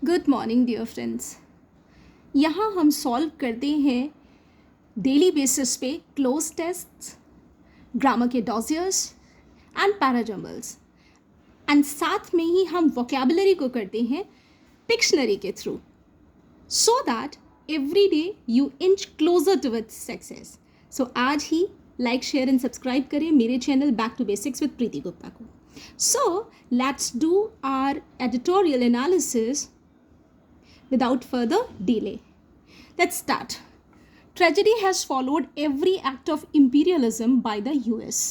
Good morning dear friends. यहाँ हम solve करते हैं डेली बेसिस पे क्लोज टेस्ट्स, ग्रामर के डॉजियर्स एंड पैराजम्बल्स, एंड साथ में ही हम वोकेबलरी को करते हैं पिक्शनरी के through, so that every day you inch closer towards success. So आज ही लाइक शेयर एंड सब्सक्राइब करें मेरे channel back to basics with Preeti Gupta को। So let's do our editorial analysis without further delay. Let's start. Tragedy has followed every act of imperialism by the US.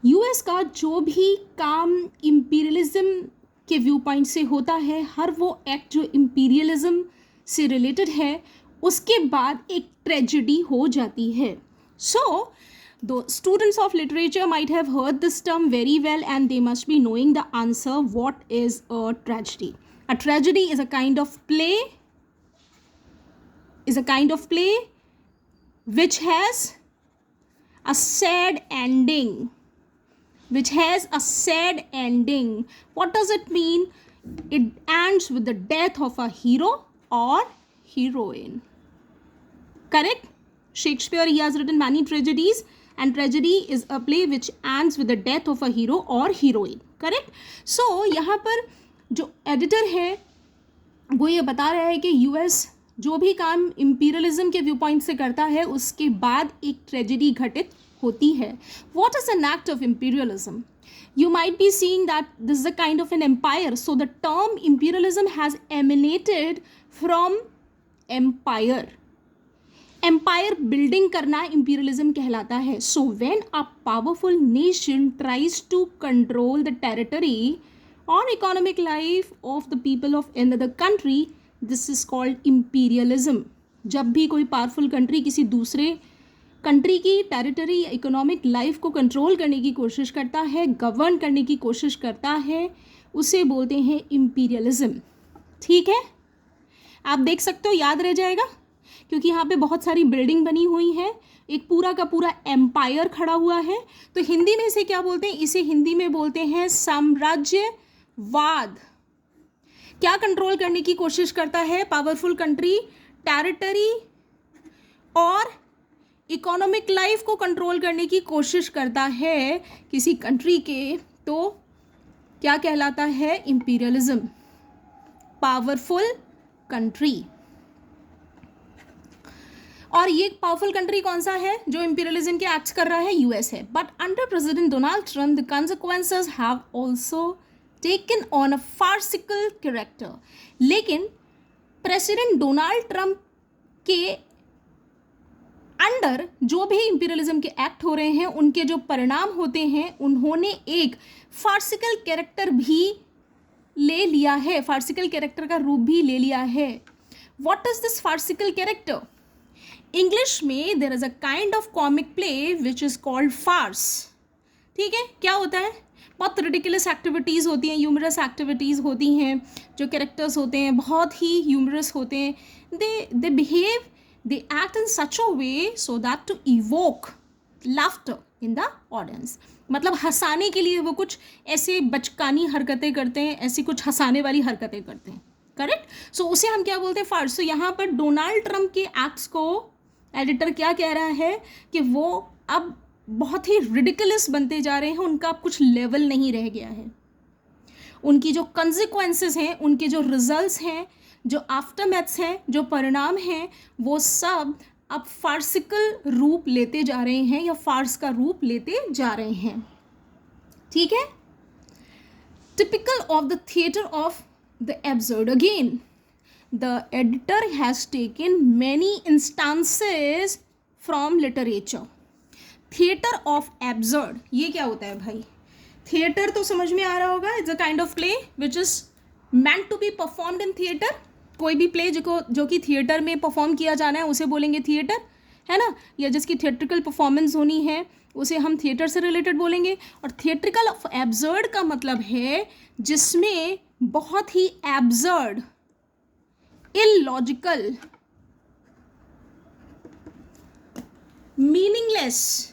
US का जो भी काम imperialism के view point से होता है, हर वो एक्ट जो imperialism से रिलेटेड है, उसके बाद एक ट्रेजिडी हो जाती है. So, the students of literature might have heard this term very well and they must be knowing the answer, what is a tragedy. A tragedy is a kind of play which has a sad ending. What does it mean? It ends with the death of a hero or heroine. Correct? Shakespeare, he has written many tragedies, and tragedy is a play which ends with the death of a hero or heroine. Correct? So यहाँ पर जो editor है वो ये बता रहा है कि यूएस जो भी काम इम्पीरियलिज्म के व्यू पॉइंट से करता है उसके बाद एक ट्रेजेडी घटित होती है. What is an act of imperialism? You might be seeing that this is a kind of an empire. So the term imperialism has emanated from empire. Empire building करना imperialism कहलाता है. So when a powerful nation tries to control the territory or economic life of the people of another country, this is called imperialism. जब भी कोई powerful country किसी दूसरे country की territory या इकोनॉमिक लाइफ को कंट्रोल करने की कोशिश करता है, गवर्न करने की कोशिश करता है, उसे बोलते हैं इम्पीरियलिज्म. ठीक है, आप देख सकते हो, याद रह जाएगा क्योंकि यहाँ पे बहुत सारी बिल्डिंग बनी हुई है, एक पूरा का पूरा एम्पायर खड़ा हुआ है. तो हिंदी में इसे क्या बोलते हैं? इसे हिंदी में बोलते हैं साम्राज्यवाद. क्या कंट्रोल करने की कोशिश करता है पावरफुल कंट्री? टेरिटरी और इकोनॉमिक लाइफ को कंट्रोल करने की कोशिश करता है किसी कंट्री के, तो क्या कहलाता है? इंपीरियलिज्म. Powerful country. और ये पावरफुल कंट्री कौन सा है जो इंपीरियलिज्म के एक्ट्स कर रहा है? यूएस है. But under president Donald Trump the consequences have also taken on a farcical character. लेकिन प्रेसिडेंट डोनाल्ड ट्रम्प के अंडर जो भी इंपीरियलिज्म के एक्ट हो रहे हैं, उनके जो परिणाम होते हैं, उन्होंने एक फार्सिकल कैरेक्टर भी ले लिया है, फार्सिकल कैरेक्टर का रूप भी ले लिया है. What is this farcical character? English में there is a kind of comic play which is called farce. ठीक है, क्या होता है? बहुत रिडिकुलस एक्टिविटीज़ होती हैं, ह्यूमरस एक्टिविटीज़ होती हैं. जो कैरेक्टर्स होते हैं बहुत ही ह्यूमरस होते हैं. They behave, they act in such a way so that to evoke laughter in the audience. मतलब हंसाने के लिए वो कुछ ऐसे बचकानी हरकतें करते हैं, ऐसी कुछ हंसाने वाली हरकतें करते हैं. करेक्ट? सो उसे हम क्या बोलते हैं? फार्स. सो यहाँ पर डोनाल्ड ट्रम्प के एक्ट्स को एडिटर क्या कह रहा है कि वो अब बहुत ही रिडिकुलस बनते जा रहे हैं, उनका अब कुछ लेवल नहीं रह गया है. उनकी जो कंसिक्वेंसेस हैं, उनके जो रिजल्ट्स हैं, जो आफ्टरमैथ्स हैं, जो परिणाम हैं, वो सब अब फार्सिकल रूप लेते जा रहे हैं या फार्स का रूप लेते जा रहे हैं. ठीक है? Typical of the theatre of the absurd again. The editor has taken many instances from literature. Theater of absurd, ये क्या होता है भाई? थिएटर तो समझ में आ रहा होगा. It's a kind of play which is meant to be performed in theater. कोई भी प्ले जो कि थिएटर में परफॉर्म किया जाना है उसे बोलेंगे थिएटर, है ना? या जिसकी थिएट्रिकल परफॉर्मेंस होनी है उसे हम थिएटर से रिलेटेड बोलेंगे. और थिएट्रिकल ऑफ एब्सर्ड का मतलब है जिसमें बहुत ही absurd, illogical, meaningless,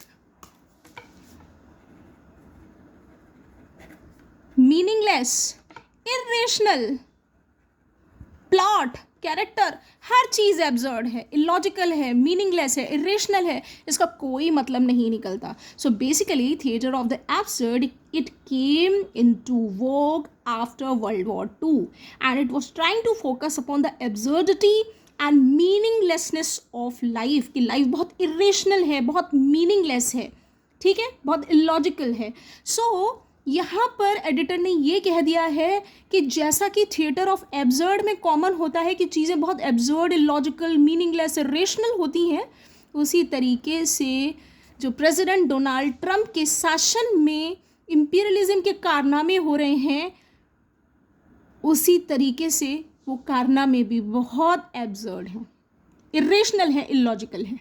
irrational, plot, character, हर चीज़ एब्सर्ड है, इलॉजिकल है, मीनिंगलेस है, इरेशनल है, इसका कोई मतलब नहीं निकलता. So basically theatre of the absurd it came into vogue after World War II, and it was trying to focus upon the absurdity and meaninglessness of life. कि लाइफ बहुत irrational है, बहुत meaningless है, ठीक है, बहुत illogical है. So यहाँ पर एडिटर ने ये कह दिया है कि जैसा कि थिएटर ऑफ एब्सर्ड में कॉमन होता है कि चीज़ें बहुत एब्सर्ड, इलॉजिकल, मीनिंगलेस, रेशनल होती हैं, उसी तरीके से जो प्रेसिडेंट डोनाल्ड ट्रंप के शासन में इम्पीरियलिज्म के कारनामे हो रहे हैं, उसी तरीके से वो कारनामे भी बहुत एब्सर्ड हैं, इरेशनल है, इलॉजिकल है,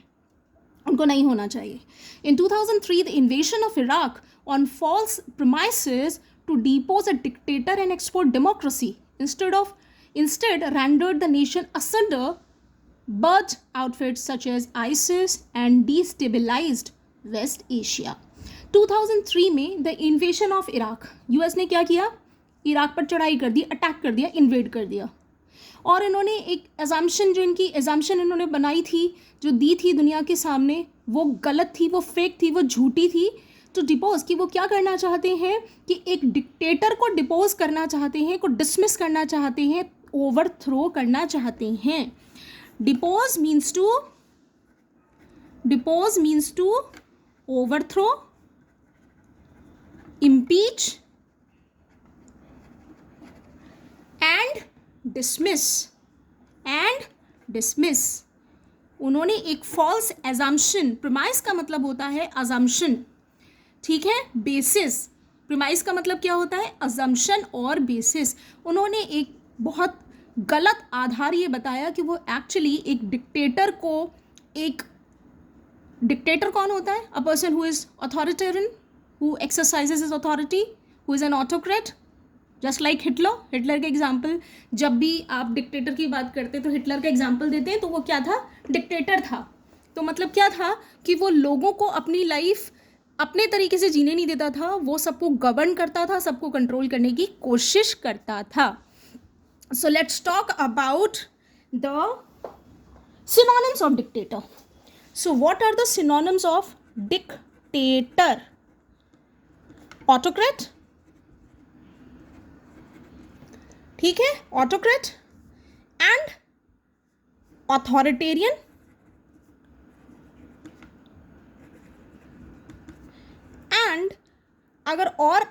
उनको नहीं होना चाहिए. In 2003, the invasion of Iraq on false premises to depose a dictator and export democracy instead rendered the nation asunder, birthed outfits such as ISIS and destabilized West Asia. 2003 में the इन्वेशन of Iraq, US ने क्या किया, Iraq पर चढ़ाई कर दी, attack कर दिया, invade कर दिया. और इन्होंने एक एजम्पशन, जो इनकी एजम्पशन इन्होंने बनाई थी, जो दी थी दुनिया के सामने, वो गलत थी, वो फेक थी, वो झूठी थी. तो डिपोज कि वो क्या करना चाहते हैं कि एक डिक्टेटर को डिपोज करना चाहते हैं, को डिसमिस करना चाहते हैं, ओवरथ्रो करना चाहते हैं. Depose means to overthrow, impeach and dismiss. उन्होंने एक फॉल्स एजम्पशन, प्रीमाइस का मतलब होता है अजम्पशन, ठीक है, बेसिस. प्रीमाइस का मतलब क्या होता है, अजम्पशन और बेसिस. उन्होंने एक बहुत गलत आधार ये बताया कि वो एक्चुअली एक डिक्टेटर को, एक डिक्टेटर कौन होता है, a person who is authoritarian, who exercises his authority, who is an autocrat, just like Hitler. Hitler के एग्जाम्पल, जब भी आप डिक्टेटर की बात करते हैं तो हिटलर का एग्जाम्पल देते हैं, तो वो क्या था, डिक्टेटर था. तो मतलब क्या था कि वो लोगों को अपनी लाइफ अपने तरीके से जीने नहीं देता था, वो सबको गवर्न करता था, सबको कंट्रोल करने की कोशिश करता था. So let's talk about the synonyms of dictator. So what are the synonyms of dictator? Autocrat, ठीक है, ऑटोक्रेट एंड अथॉरिटेरियन एंड अगर और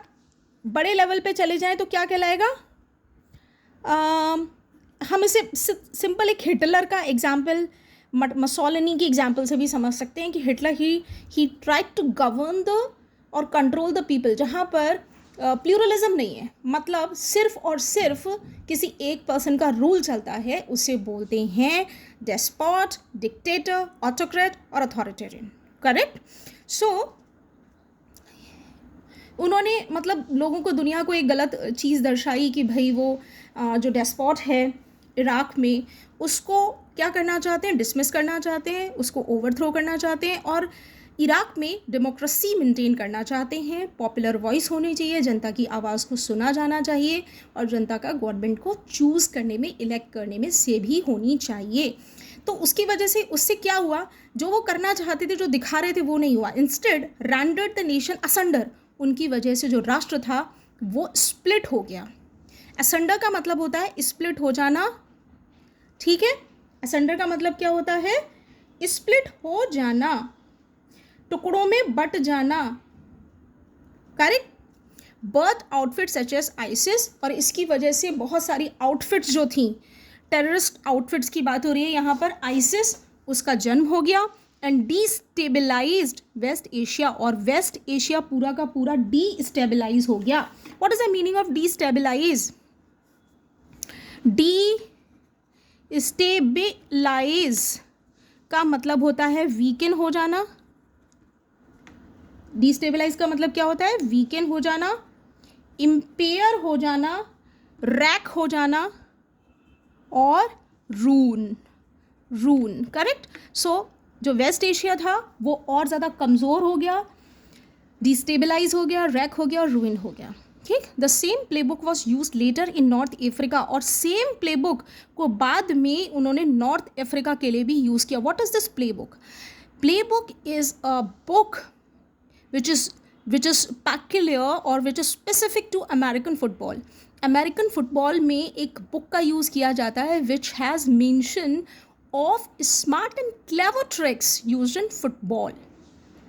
बड़े लेवल पे चले जाएं तो क्या कहलाएगा, हम इसे सिंपल एक हिटलर का एग्जाम्पल, मसोलिनी की एग्जाम्पल से भी समझ सकते हैं कि हिटलर ही ट्राइड टू गवर्न द और कंट्रोल द पीपल, जहाँ पर प्लूरलिज्म नहीं है, मतलब सिर्फ और सिर्फ किसी एक पर्सन का रूल चलता है, उसे बोलते हैं डेस्पॉट, डिक्टेटर, ऑटोक्रेट और अथॉरिटेरियन. करेक्ट. सो उन्होंने मतलब लोगों को, दुनिया को एक गलत चीज़ दर्शाई कि भाई वो जो डेस्पॉट है इराक में, उसको क्या करना चाहते हैं, डिसमिस करना चाहते हैं, उसको ओवरथ्रो करना चाहते हैं, और इराक में डेमोक्रेसी मेंटेन करना चाहते हैं. पॉपुलर वॉइस होनी चाहिए, जनता की आवाज़ को सुना जाना चाहिए, और जनता का गवर्नमेंट को चूज़ करने में, इलेक्ट करने में से भी होनी चाहिए. तो उसकी वजह से उससे क्या हुआ, जो वो करना चाहते थे, जो दिखा रहे थे, वो नहीं हुआ. Instead rendered the nation asunder. उनकी वजह से जो राष्ट्र था वो स्प्लिट हो गया. असंडर का मतलब होता है स्प्लिट हो जाना, ठीक है. असंडर का मतलब क्या होता है, स्प्लिट हो जाना, टुकड़ों में बट जाना. Correct. Birth outfit such as ISIS, और इसकी वजह से बहुत सारी आउटफिट्स जो थी, टेररिस्ट आउटफिट्स की बात हो रही है यहाँ पर, आइसिस, उसका जन्म हो गया. एंड डीस्टेबलाइज्ड वेस्ट एशिया, और वेस्ट एशिया पूरा का पूरा डीस्टेबलाइज हो गया. What is the meaning of destabilise? Destabilise का मतलब होता है वीकन हो जाना. डिस्टेबलाइज का मतलब क्या होता है, वीकन हो जाना, इम्पेयर हो जाना, रैक हो जाना, और रून. करेक्ट. सो जो वेस्ट एशिया था वो और ज़्यादा कमज़ोर हो गया, डिस्टेबलाइज हो गया, रैक हो गया और रूइन हो गया. ठीक, the same playbook was use later in North Africa, और सेम प्लेबुक को बाद में उन्होंने नॉर्थ अफ्रीका के लिए भी यूज़ किया. What is this playbook? Playbook is a book which is peculiar or which is specific to American football. American football में एक बुक का यूज़ किया जाता है which has mention of smart and clever tricks used in football.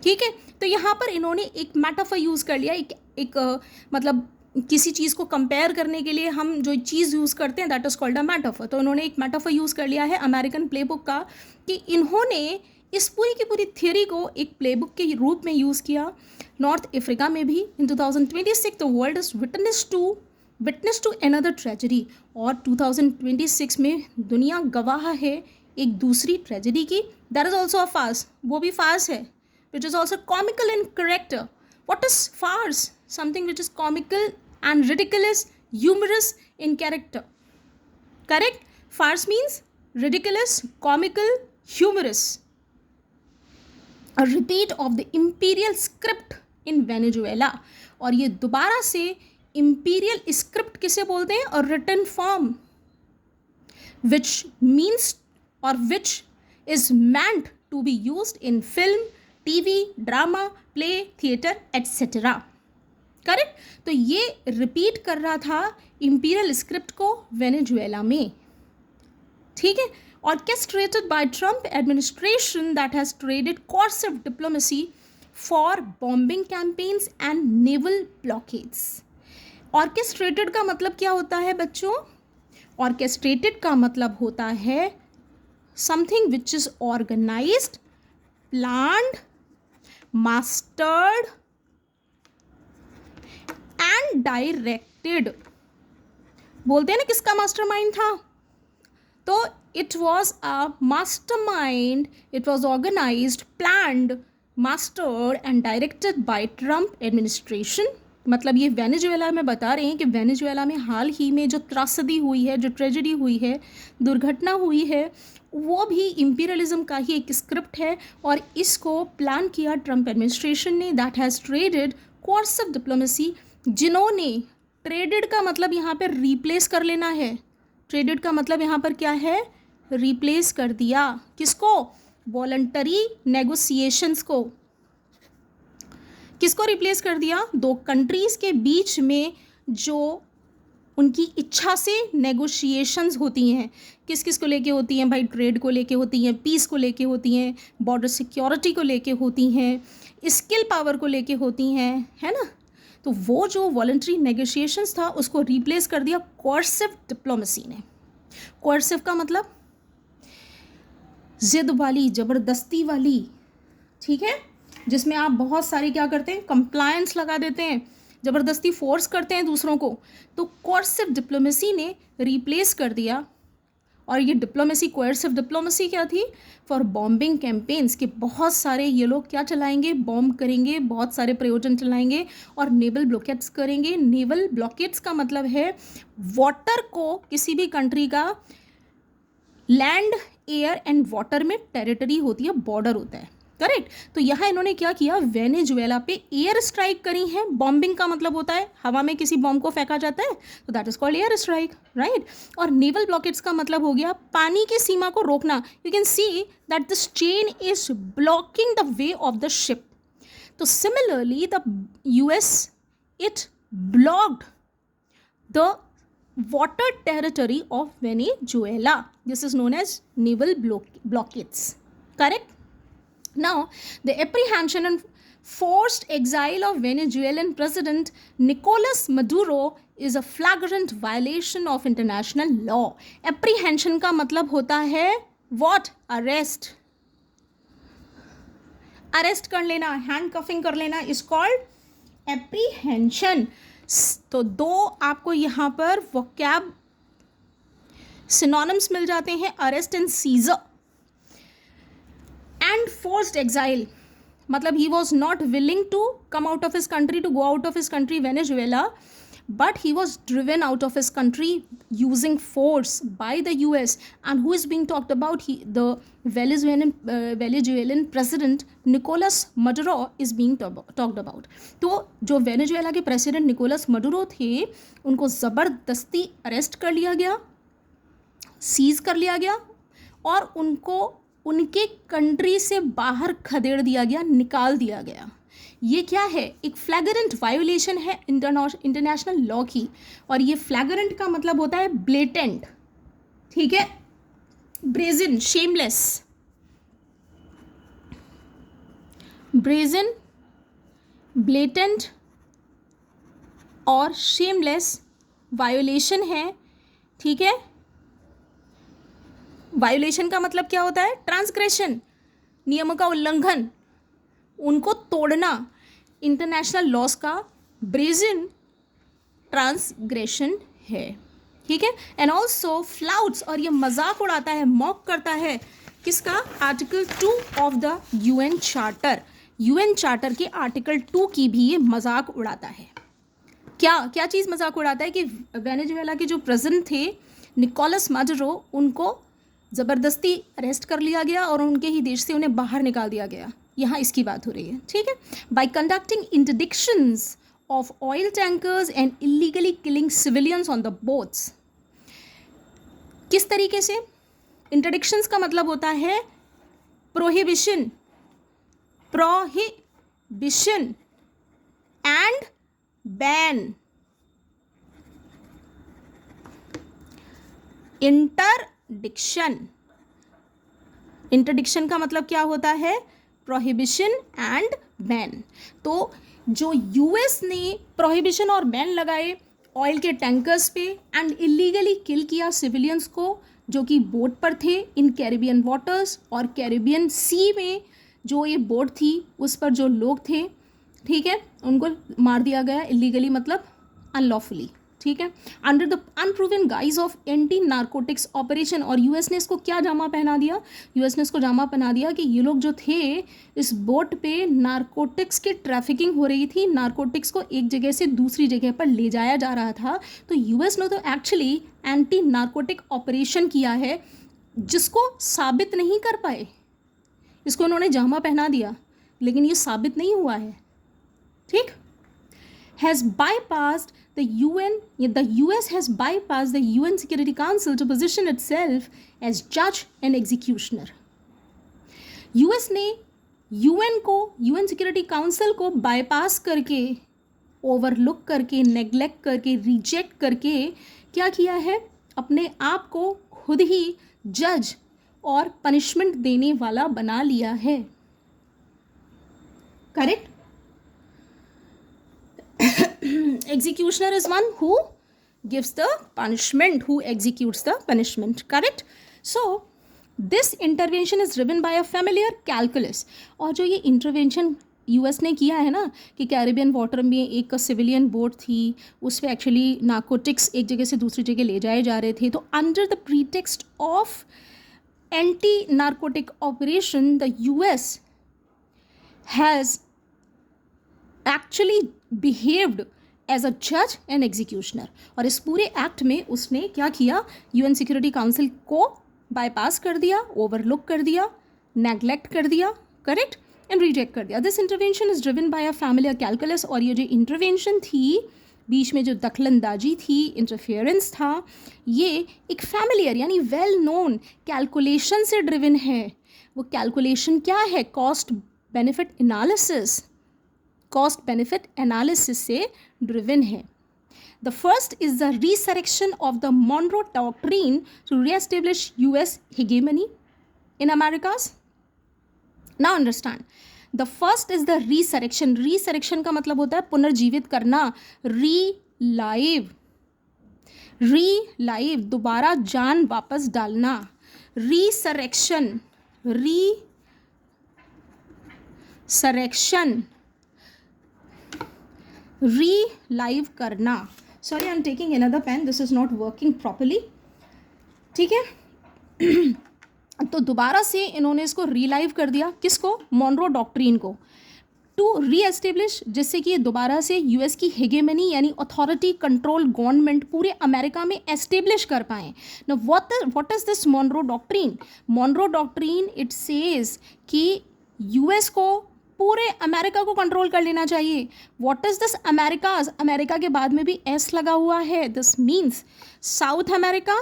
ठीक है, तो यहाँ पर इन्होंने एक मेटाफर यूज़ कर लिया. एक मतलब किसी चीज़ को कंपेयर करने के लिए हम जो चीज़ यूज़ करते हैं that is called a metaphor. तो इन्होंने एक मेटाफर यूज़ कर लिया है अमेरिकन प्लेबुक का, कि इन्होंने इस पूरी की पूरी थियोरी को एक प्लेबुक के रूप में यूज़ किया नॉर्थ अफ्रीका में भी. In 2026 the world is witness to another tragedy, और 2026 में दुनिया गवाह है एक दूसरी ट्रेजेडी की. That is also a farce, वो भी फार्स है, which is also comical in character. What is farce? Something which is comical and ridiculous, humorous in character. Correct? Farce means ridiculous, comical, humorous. A repeat of the imperial script in Venezuela. और ये दोबारा से imperial script किसे बोलते हैं? A written form which means or which is meant to be used in film, TV, drama, play, theatre etcetera. Correct? तो ये repeat कर रहा था इंपीरियल स्क्रिप्ट को वेनेजुएला में. ठीक है, orchestrated by Trump administration that has traded coercive diplomacy for bombing campaigns and naval blockades. Orchestrated का मतलब क्या होता है बच्चों? ऑर्केस्ट्रेटेड का मतलब होता है something which is organised, planned, mastered and directed. बोलते हैं ना किसका मास्टरमाइंड था? तो it was a mastermind, it was organized, planned, mastered and directed by Trump administration. मतलब ये वेनेजुएला में बता रहे हैं कि वेनेजुएला में हाल ही में जो त्रासदी हुई है, जो ट्रेजेडी हुई है, दुर्घटना हुई है, वो भी इंपीरियलिज्म का ही एक स्क्रिप्ट है, और इसको प्लान किया ट्रम्प एडमिनिस्ट्रेशन ने. That has traded coercive diplomacy, जिन्होंने ट्रेडेड का मतलब यहाँ पर रिप्लेस कर लेना है. ट्रेडेड का मतलब यहाँ पर क्या है? रिप्लेस कर दिया. किसको? वॉलंटरी नेगोशिएशंस को. किसको रिप्लेस कर दिया? दो कंट्रीज़ के बीच में जो उनकी इच्छा से नेगोशिएशंस होती हैं. किस किस को लेके होती हैं भाई? ट्रेड को लेके होती हैं, पीस को लेके होती हैं, बॉर्डर सिक्योरिटी को लेके होती हैं, स्किल पावर को लेके होती हैं, है ना. तो वो जो वॉलंटरी नेगोशिएशंस था उसको रिप्लेस कर दिया कोर्सिव डिप्लोमेसी ने. कोर्सिव का मतलब ज़िद वाली, ज़बरदस्ती वाली. ठीक है, जिसमें आप बहुत सारी क्या करते हैं? कंप्लायंस लगा देते हैं, ज़बरदस्ती फोर्स करते हैं दूसरों को. तो कोर्सिव डिप्लोमेसी ने रिप्लेस कर दिया. और ये डिप्लोमेसी, कोर्सिव डिप्लोमेसी क्या थी? फॉर बॉम्बिंग कैंपेन्स, कि बहुत सारे ये लोग क्या चलाएंगे? बॉम्ब करेंगे, बहुत सारे प्रयोजन चलाएंगे और नेवल ब्लॉकेट्स करेंगे. नेवल ब्लॉकेट्स का मतलब है वाटर को, किसी भी कंट्री का लैंड, एयर एंड वाटर में टेरिटरी होती है, बॉर्डर होता है. करेक्ट? तो यहाँ इन्होंने क्या किया? वेनेजुएला पे एयर स्ट्राइक करी है. बॉम्बिंग का मतलब होता है हवा में किसी बॉम्ब को फेंका जाता है, तो that is called air strike, right. और नेवल ब्लॉकेट्स का मतलब हो गया पानी की सीमा को रोकना. You can see that this chain is blocking the way of the ship. तो similarly the US, it blocked the water territory of Venezuela. This is known as naval blockades. Correct? Now, the apprehension and forced exile of Venezuelan President Nicolas Maduro is a flagrant violation of international law. Apprehension का मतलब होता है what? Arrest. Arrest कर लेना, handcuffing कर लेना is called apprehension. तो दो आपको यहाँ पर वोकैब सिनोनिम्स मिल जाते हैं, arrest and seizure. And forced exile मतलब he was not willing to come out of his country, to go out of his country Venezuela, but he was driven out of his country using force by the US. And who is being talked about? The Venezuelan president Nicolas Maduro is being talked about. तो जो Venezuela के president Nicolas Maduro थे उनको ज़बरदस्ती arrest कर लिया गया, seize कर लिया गया और उनको उनके कंट्री से बाहर खदेड़ दिया गया, निकाल दिया गया। ये क्या है? एक फ्लैग्रेंट वायोलेशन है इंटरनेशनल लॉ की, और ये फ्लैग्रेंट का मतलब होता है ब्लेटेंट, ठीक है, ब्रेजन, शेमलेस, ब्रेजन, ब्लेटेंट और शेमलेस वायोलेशन है, ठीक है। वायोलेशन का मतलब क्या होता है? ट्रांसग्रेशन, नियमों का उल्लंघन, उनको तोड़ना, इंटरनेशनल लॉज का ब्रेजन ट्रांसग्रेशन है, ठीक है। एंड ऑल्सो फ्लाउट्स, और ये मजाक उड़ाता है, मॉक करता है किसका? Article 2 of the UN charter, UN charter के आर्टिकल 2 की भी ये मजाक उड़ाता है। क्या चीज़ मजाक उड़ाता है? कि वेनेजुएला के जो प्रेसिडेंट थे निकोलस माडुरो, उनको ज़बरदस्ती अरेस्ट कर लिया गया और उनके ही देश से उन्हें बाहर निकाल दिया गया। यहाँ इसकी बात हो रही है, ठीक है। By conducting interdictions of oil tankers and illegally killing civilians on the boats. किस तरीके से? इंटरडिक्शंस का मतलब होता है prohibition, prohibition and ban. Interdiction का मतलब क्या होता है? Prohibition and ban. तो जो यूएस ने प्रोहिबिशन और बैन लगाए ऑयल के टैंकर्स पे एंड इलीगली किल किया सिविलियंस को जो कि बोट पर थे इन कैरिबियन वाटर्स, और कैरिबियन सी में जो ये बोट थी उस पर जो लोग थे, ठीक है, उनको मार दिया गया इलीगली, मतलब अनलॉफुली, ठीक है, under the unproven guys of anti narcotics operation. और यूएस ने इसको क्या जामा पहना दिया? यूएस ने इसको जामा पहना दिया कि ये लोग जो थे इस बोट पे नारकोटिक्स की ट्रैफिकिंग हो रही थी, नारकोटिक्स को एक जगह से दूसरी जगह पर ले जाया जा रहा था। तो यूएस ने तो एक्चुअली एंटी नारकोटिक ऑपरेशन किया है जिसको साबित नहीं कर पाए। इसको उन्होंने जामा पहना दिया लेकिन ये साबित नहीं हुआ है, ठीक। has bypassed the UN, the US has bypassed the UN Security Council to position itself as judge and executioner. US ने UN को, UN Security Council को bypass करके, ओवरलुक करके, नेग्लेक्ट करके, रिजेक्ट करके क्या किया है? अपने आप को खुद ही जज और पनिशमेंट देने वाला बना लिया है, correct. Executioner is one who gives the punishment, who executes the punishment, correct. So this intervention is driven by a familiar calculus. और जो ये intervention यूएस ने किया है ना कि कैरिबियन वाटर में एक सिविलियन बोट थी, उस पर एक्चुअली नार्कोटिक्स एक जगह से दूसरी जगह ले जाए जा रहे थे, तो under the pretext of anti narcotic operation the US has actually behaved as a जज एंड एग्जीक्यूशनर। और इस पूरे एक्ट में उसने क्या किया? यूएन सिक्योरिटी काउंसिल को बाईपास कर दिया, ओवरलुक कर दिया, नेग्लेक्ट कर दिया, करेक्ट, एंड रिजेक्ट कर दिया। This intervention is driven by a familiar calculus. और ये जो इंटरवेंशन थी, बीच में जो दखलंदाजी थी, इंटरफेरेंस था, ये एक फैमिलियर यानी वेल नोन कैलकुलेशन से ड्रिवन है। वो कैलकुलेशन क्या है? Cost benefit analysis, cost benefit analysis से ड्रिवन है। The first is the resurrection of the Monroe doctrine to reestablish US hegemony in Americas. Now understand, the first is the resurrection. Resurrection का मतलब होता है पुनर्जीवित करना, रीलाइव, रीलाइव, दोबारा जान वापस डालना, रिसरेक्शन, रिसरेक्शन, रीलाइव करना। Sorry, I am taking another pen, this is not working properly, ठीक है। तो दोबारा से इन्होंने इसको रीलाइव कर दिया, किसको? मॉनरो डॉक्ट्रिन को। टू रीएस्टेब्लिश, जिससे कि दोबारा से यूएस की हेगेमनी यानी अथॉरिटी कंट्रोल गवर्नमेंट पूरे अमेरिका में एस्टेब्लिश कर पाएँ. Now what is this Monroe doctrine? Monroe doctrine it says कि यूएस को पूरे अमेरिका को कंट्रोल कर लेना चाहिए. What is this Americas? America के बाद में भी एस लगा हुआ है. This means South America,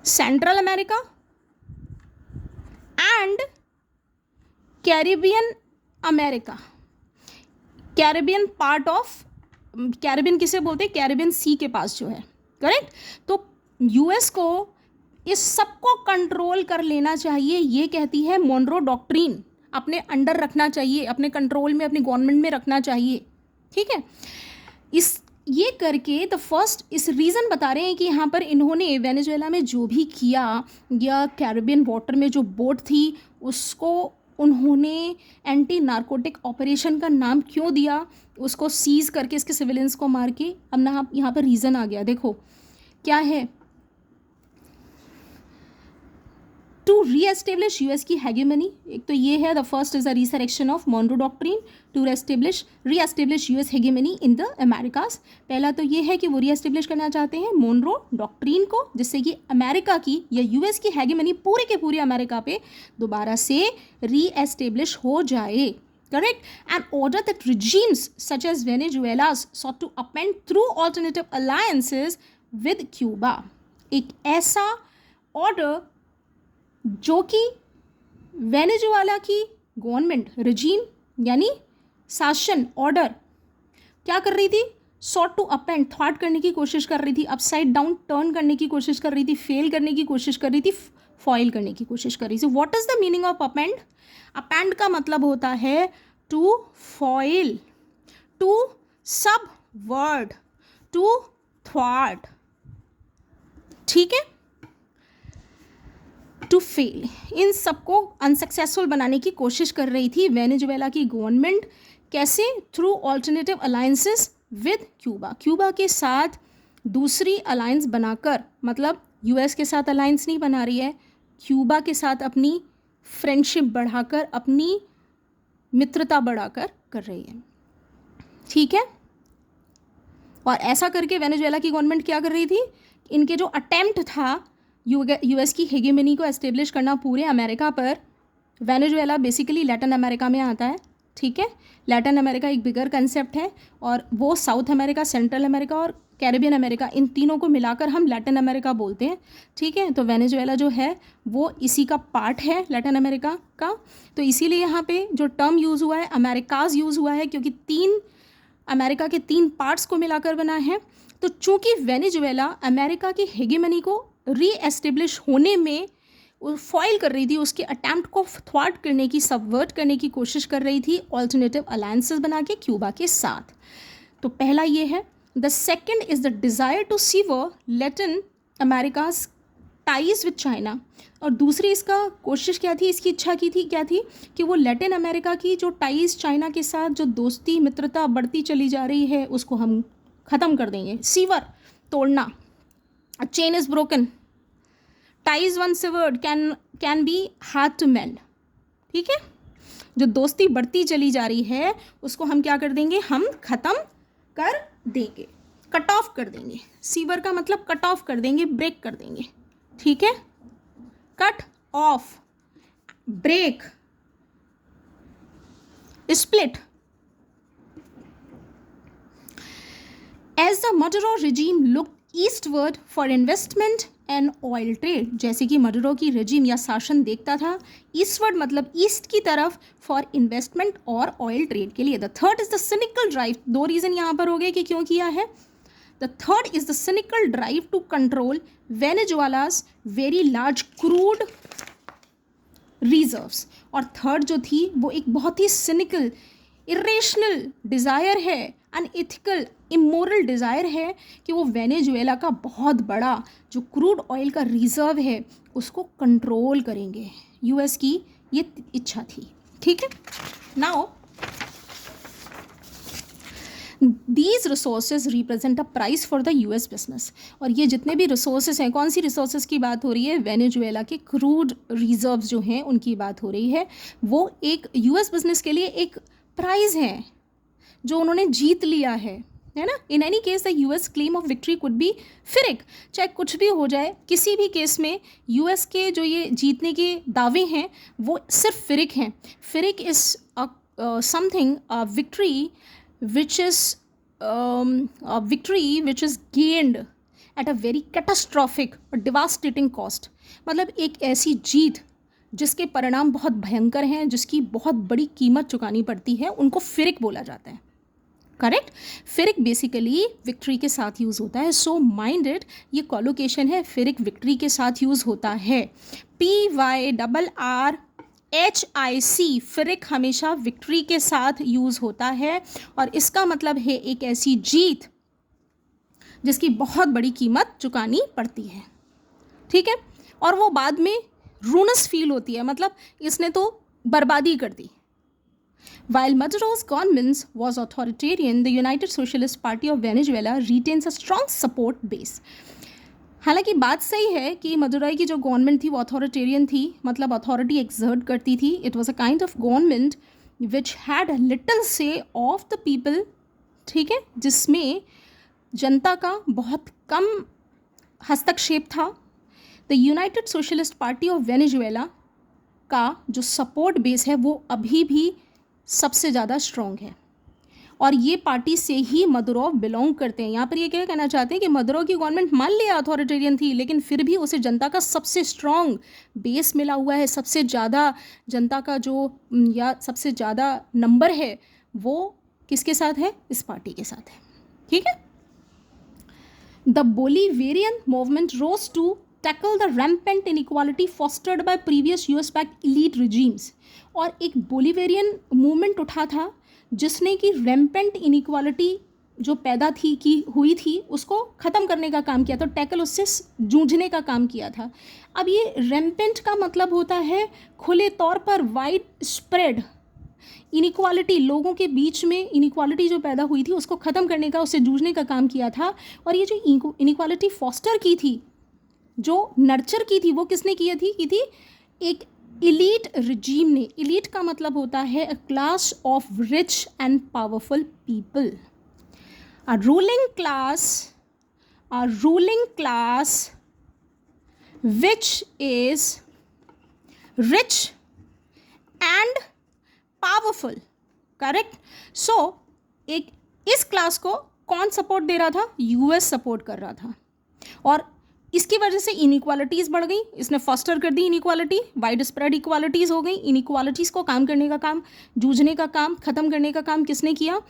Central America and Caribbean America. Caribbean part of, Caribbean किसे बोलते हैं? कैरिबियन सी के पास जो है, करेक्ट. तो यूएस को इस सबको कंट्रोल कर लेना चाहिए, ये कहती है मॉनरो डॉक्ट्रिन. अपने अंडर रखना चाहिए, अपने कंट्रोल में, अपनी गवर्नमेंट में रखना चाहिए. ठीक है. इस ये करके द फर्स्ट इस रीज़न बता रहे हैं कि यहाँ पर इन्होंने वेनेजुएला में जो भी किया या कैरिबियन वाटर में जो बोट थी उसको उन्होंने एंटी नारकोटिक ऑपरेशन का नाम क्यों दिया, उसको सीज करके इसके सिविलियंस को मार के. अब ना यहाँ पर रीज़न आ गया, देखो क्या है. टू रीएस्टेब्लिश यूएस की हेगेमनी, एक तो ये है the first is the resurrection of Monroe doctrine to reestablish US hegemony in the Americas. पहला तो ये है कि वो रीएस्टेब्लिश करना चाहते हैं मॉनरो डॉक्ट्रिन को, जिससे कि अमेरिका की या यूएस की हेगेमनी पूरे के पूरे अमेरिका पे दोबारा से रीएस्टेब्लिश हो जाए. Correct? And order that regimes such as Venezuela's sought to append through alternative alliances with Cuba. एक ऐसा ऑर्डर जो कि वेनेजुएला की गवर्नमेंट रिजीम यानी शासन ऑर्डर क्या कर रही थी? सॉट टू अपेंड, थॉट करने की कोशिश कर रही थी, अपसाइड डाउन टर्न करने की कोशिश कर रही थी, फेल करने की कोशिश कर रही थी, फॉइल करने की कोशिश कर रही थी. What is the meaning of upend? Upend का मतलब होता है to foil, to subvert, to थ्वाट. ठीक है. टू फेल, इन सबको अनसक्सेसफुल बनाने की कोशिश कर रही थी वेनेजुएला की गवर्नमेंट. कैसे? Through alternative alliances with Cuba. Cuba के साथ दूसरी अलायंस बनाकर, मतलब यूएस के साथ अलायंस नहीं बना रही है, क्यूबा के साथ अपनी फ्रेंडशिप बढ़ाकर, अपनी मित्रता बढ़ाकर कर रही है. ठीक है. और ऐसा करके वेनेजुएला की गवर्नमेंट क्या कर रही थी? इनके जो अटेम्प्ट था यूएस की हेगेमनी को एस्टेब्लिश करना पूरे अमेरिका पर. वेनेजुएला बेसिकली लैटिन अमेरिका में आता है. ठीक है. लैटिन अमेरिका एक बिगर कंसेप्ट है और वो साउथ अमेरिका, सेंट्रल अमेरिका और कैरिबियन अमेरिका, इन तीनों को मिलाकर हम लैटिन अमेरिका बोलते हैं. ठीक है. तो वेनेजुएला जो है वो इसी का पार्ट है लैटिन अमेरिका का. तो इसीलिए यहाँ पे जो टर्म यूज़ हुआ है अमेरिकाज यूज़ हुआ है, क्योंकि अमेरिका के 3 पार्ट्स को मिलाकर बना है. तो चूँकि वेनेजुएला अमेरिका की हेगेमनी को रीएस्टेब्लिश होने में फॉइल कर रही थी, उसके अटैम्प्ट को थ्वाट करने की, सबवर्ट करने की कोशिश कर रही थी ऑल्टरनेटिव अलायंसेस बना के क्यूबा के साथ. तो पहला ये है. The second is the desire to sever Latin America's ties with China. और दूसरी इसका कोशिश क्या थी, इसकी इच्छा की थी क्या थी कि वो लैटिन अमेरिका की जो टाइज चाइना के साथ जो दोस्ती मित्रता बढ़ती चली जा रही है उसको हम ख़त्म कर देंगे. सीवर, तोड़ना. A chain is broken. Ties once severed can be hard to mend. ठीक है. जो दोस्ती बढ़ती चली जा रही है उसको हम क्या कर देंगे? हम ख़त्म कर देंगे, कट ऑफ कर देंगे. सीवर का मतलब कट ऑफ कर देंगे, ब्रेक कर देंगे. ठीक है. Cut off, break, split. As the Maduro regime looked eastward for investment and oil trade, जैसे कि मडुरो की रेजिम या शासन देखता था ईस्टवर्ड मतलब ईस्ट की तरफ फॉर इन्वेस्टमेंट और ऑयल ट्रेड के लिए. The third is the cynical drive. 2 reason यहाँ पर हो गए कि क्यों किया है. The third is the cynical drive to control Venezuela's very large crude reserves. और थर्ड जो थी वो एक बहुत ही सिनिकल, इरेशनल डिज़ायर है, अनएथिकल, इमोरल डिज़ायर है कि वो वेनेजुएला का बहुत बड़ा जो क्रूड ऑयल का रिजर्व है उसको कंट्रोल करेंगे. यूएस की ये इच्छा थी. ठीक है. Now these resources represent a price for the US business. और ये जितने भी रिसोर्सेज हैं, कौन सी रिसोर्सेज की बात हो रही है? वेनेजुएला के क्रूड रिजर्व्स जो हैं उनकी बात हो रही है। वो एक यूएस बिजनेस के लिए एक प्राइज़ है जो उन्होंने जीत लिया है ना। In any case the US claim of victory could be pyrrhic. चाहे कुछ भी हो जाए, किसी भी केस में यूएस के जो ये जीतने के दावे हैं वो सिर्फ फिरिक हैं। Pyrrhic is something victory which is gained at a very catastrophic और डिवास्टेटिंग कॉस्ट। मतलब एक ऐसी जीत जिसके परिणाम बहुत भयंकर हैं, जिसकी बहुत बड़ी कीमत चुकानी पड़ती है, उनको फिरिक बोला जाता है। करेक्ट। फिरिक बेसिकली विक्ट्री के साथ यूज़ होता है। सो माइंडेड, ये कॉलोकेशन है, फिरिक विक्ट्री के साथ यूज़ होता है। PYRRHIC, फिरिक हमेशा विक्ट्री के साथ यूज़ होता है और इसका मतलब है एक ऐसी जीत जिसकी बहुत बड़ी कीमत चुकानी पड़ती है। ठीक है। और वो बाद में रूनस फील होती है, मतलब इसने तो बर्बादी कर दी। While Maduro's government was authoritarian, the United Socialist Party of Venezuela retains a strong support base. हालांकि बात सही है कि मदुराई की जो गवर्नमेंट थी वो अथॉरिटेरियन थी, मतलब अथॉरिटी एक्सर्ट करती थी। It was a kind of government which had little से ऑफ द पीपल। ठीक है, जिसमें जनता का बहुत कम हस्तक्षेप था। The United socialist party of Venezuela का जो सपोर्ट बेस है वो अभी भी सबसे ज़्यादा स्ट्रॉन्ग है और ये पार्टी से ही मदुरो बिलोंग करते हैं। यहाँ पर ये क्या कहना चाहते हैं कि मदुरो की गवर्नमेंट मान लिया अथॉरिटेरियन थी, लेकिन फिर भी उसे जनता का सबसे स्ट्रॉन्ग बेस मिला हुआ है। सबसे ज़्यादा जनता का जो या सबसे ज़्यादा नंबर है वो किसके साथ है? इस पार्टी के साथ है। ठीक है। The Bolivarian movement rose to tackle the rampant inequality fostered by previous US backed elite regimes. और एक बोलीवेरियन मूवमेंट उठा था जिसने कि रैम्पेंट इनइक्वालिटी जो पैदा थी की हुई थी उसको ख़त्म करने का काम किया था, टैकल उससे जूझने का काम किया था। अब ये रैम्पेंट का मतलब होता है खुले तौर पर वाइड स्प्रेड इनइक्वालिटी, लोगों के बीच में इनइक्वालिटी जो पैदा हुई थी उसको ख़त्म करने का, उससे जूझने का काम किया था। और ये जो इनइक्वालिटी फॉस्टर की थी, जो नर्चर की थी, वो किसने की थी एक इलीट रिजीम ने। इलीट का मतलब होता है a class of rich and powerful people. A ruling class which is rich and powerful. Correct. So एक इस क्लास को कौन सपोर्ट दे रहा था? यूएस सपोर्ट कर रहा था और इसकी वजह से इनइक्वालिटीज़ बढ़ गई। इसने फॉस्टर कर दी इनइक्वालिटी, वाइड स्प्रेड इक्वालिटीज़ हो गई। इनइक्वालिटीज़ को काम करने का काम, जूझने का काम, ख़त्म करने का काम किसने किया?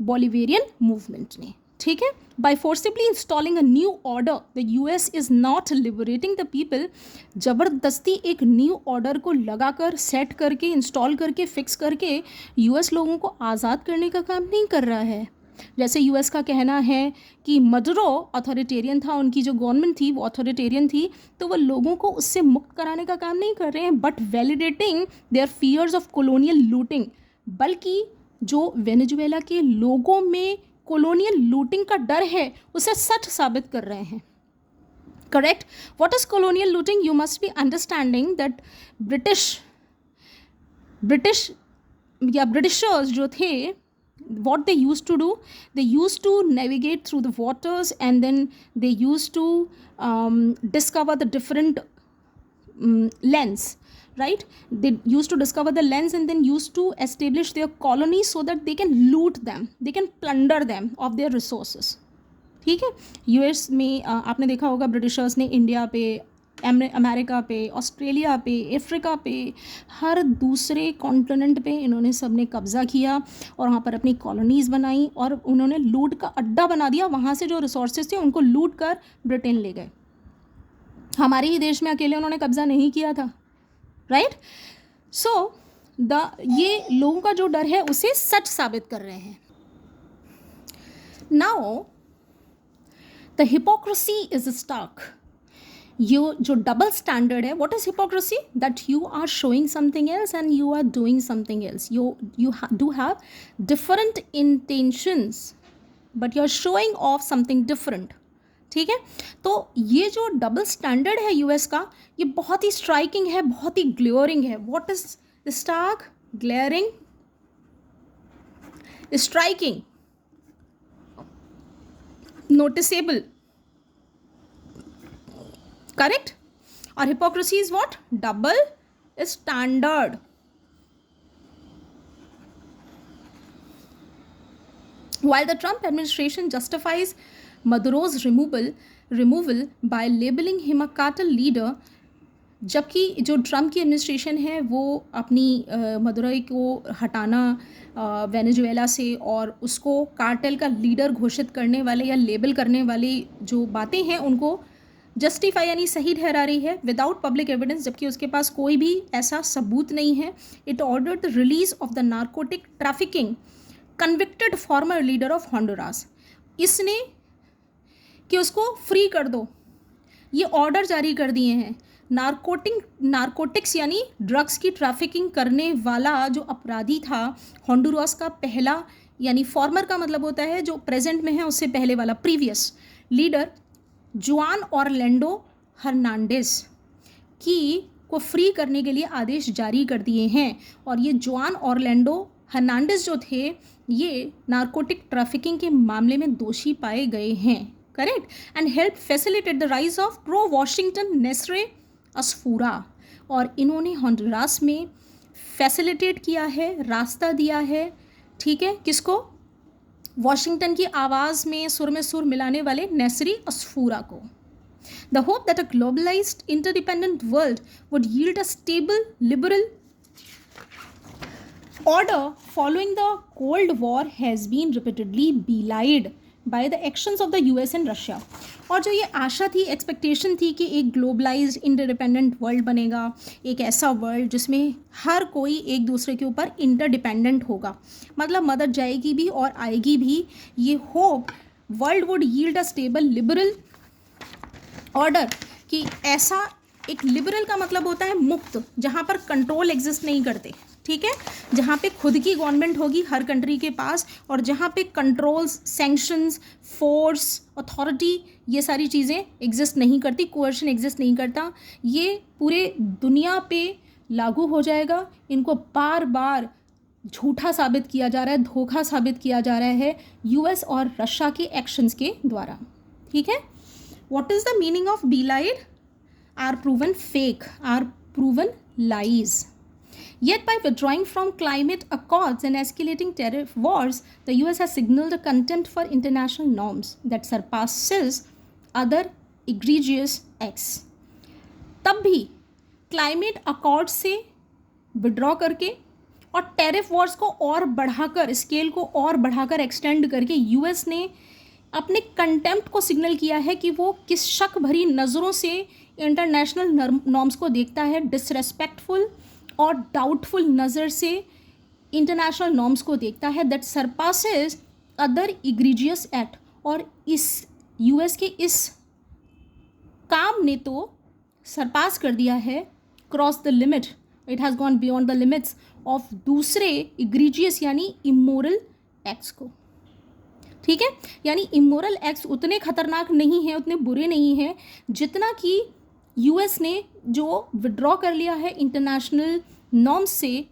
बोलीवेरियन मूवमेंट ने। ठीक है। By forcibly installing a new order the US is not liberating the people. ज़बरदस्ती एक न्यू ऑर्डर को लगाकर, सेट करके, इंस्टॉल करके, फिक्स करके यूएस लोगों को आज़ाद करने का काम नहीं कर रहा है। जैसे यूएस का कहना है कि मदुरो अथॉरिटेरियन था, उनकी जो गवर्नमेंट थी वो अथॉरिटेरियन थी, तो वो लोगों को उससे मुक्त कराने का काम नहीं कर रहे हैं, but validating their fears of colonial looting. बल्कि जो वेनेजुएला के लोगों में कॉलोनियल लूटिंग का डर है उसे सच साबित कर रहे हैं। Correct. What is colonial looting? You must be understanding that Britishers जो थे, what they used to do, they used to navigate through the waters and then they used to discover the different lands, right? They used to discover the lands and then used to establish their colonies so that they can loot them, they can plunder them of their resources. ठीक है। US में आपने देखा होगा Britishers ने India पे, America पे, Australia पे, अफ्रीका पे, हर दूसरे कॉन्टिनेंट पे इन्होंने सब ने कब्ज़ा किया और वहाँ पर अपनी कॉलोनीज़ बनाई और उन्होंने लूट का अड्डा बना दिया। वहाँ से जो रिसोर्सेज थे उनको लूट कर ब्रिटेन ले गए। हमारे ही देश में अकेले उन्होंने कब्ज़ा नहीं किया था, राइट? सो ये लोगों का जो डर है उसे सच साबित कर रहे हैं। Now the hypocrisy is stark. ये जो डबल स्टैंडर्ड है, what is hypocrisy? That you are showing something else and you are doing something else. You do have different intentions but you are showing off something different. ठीक है, तो ये जो double standard है US का, ये बहुत ही स्ट्राइकिंग है, बहुत ही ग्लेयरिंग है। What is stark, glaring, striking, noticeable, correct. और hypocrisy is what, double standard. While the Trump administration justifies Maduro's removal by labeling him a cartel leader, जबकि जो ट्रम्प की एडमिनिस्ट्रेशन है वो अपनी मदुरई को हटाना वेनेजुएला से और उसको कार्टेल का लीडर घोषित करने वाले या लेबल करने वाली जो बातें हैं उनको जस्टिफाई यानी सही ठहरा रही है विदाउट पब्लिक एविडेंस, जबकि उसके पास कोई भी ऐसा सबूत नहीं है। It ordered the release of the narcotic trafficking convicted former leader of Honduras. इसने कि उसको फ्री कर दो, ये ऑर्डर जारी कर दिए हैं। नारकोटिक्स यानी ड्रग्स की ट्रैफिकिंग करने वाला जो अपराधी था हॉन्डुरास का पहला, यानी फॉर्मर का मतलब होता है जो प्रेजेंट में है उससे पहले वाला, प्रीवियस लीडर जुआन ऑरलैंडो हर्नांडेज की को फ्री करने के लिए आदेश जारी कर दिए हैं। और ये जुआन ऑरलैंडो हर्नांडेज जो थे ये नार्कोटिक ट्रैफिकिंग के मामले में दोषी पाए गए हैं, correct, and help facilitate the rise of pro Washington Nasry Asfura. और इन्होंने हॉन्डुरास में फैसिलिटेट किया है, रास्ता दिया है, ठीक है, किसको, वॉशिंगटन की आवाज़ में सुर मिलाने वाले नेस्री अस्फूरा को। The hope that a globalised interdependent world would yield a stable liberal order following the Cold War has been repeatedly belied by the actions of the US and Russia। और जो ये आशा थी, एक्सपेक्टेशन थी कि एक ग्लोबलाइज्ड इंटरडिपेंडेंट वर्ल्ड बनेगा, एक ऐसा वर्ल्ड जिसमें हर कोई एक दूसरे के ऊपर इंटरडिपेंडेंट होगा, मतलब मदद जाएगी भी और आएगी भी। ये hope world would yield a stable liberal order, कि ऐसा एक लिबरल का मतलब होता है मुक्त, जहाँ पर कंट्रोल एग्जिस्ट नहीं करते, ठीक है, जहाँ पे खुद की गवर्नमेंट होगी हर कंट्री के पास, और जहाँ पे कंट्रोल्स, सैंक्शंस, फोर्स, अथॉरिटी, ये सारी चीज़ें एग्जिस्ट नहीं करती, कोएर्शन एग्जिस्ट नहीं करता। ये पूरे दुनिया पे लागू हो जाएगा। इनको बार बार झूठा साबित किया जा रहा है, धोखा साबित किया जा रहा है यूएस और रशिया के एक्शंस के द्वारा, ठीक है। What is the meaning of belied? Are proven fake, are proven lies. Yet by withdrawing from climate accords and escalating tariff wars, the US has signaled a contempt for international norms that surpasses other egregious acts. तब भी climate accord से withdraw करके और tariff Wars को और बढ़ाकर, scale को और बढ़ाकर एक्सटेंड करके यूएस ने अपने कंटेम्प्ट को सिग्नल किया है कि वो किस शक भरी नज़रों से इंटरनेशनल नॉर्म्स को देखता है, डिसरेस्पेक्टफुल और डाउटफुल नज़र से इंटरनेशनल नॉर्म्स को देखता है, that surpasses other egregious act. और इस यूएस के इस काम ने तो सरपास कर दिया है, cross the limit, it has gone beyond the limits of दूसरे इग्रीजियस यानी इमोरल एक्ट्स को, ठीक है। यानी इमोरल एक्ट्स उतने खतरनाक नहीं हैं, उतने बुरे नहीं हैं, जितना कि यूएस ने जो विड्रॉ कर लिया है इंटरनेशनल नॉर्म्स से,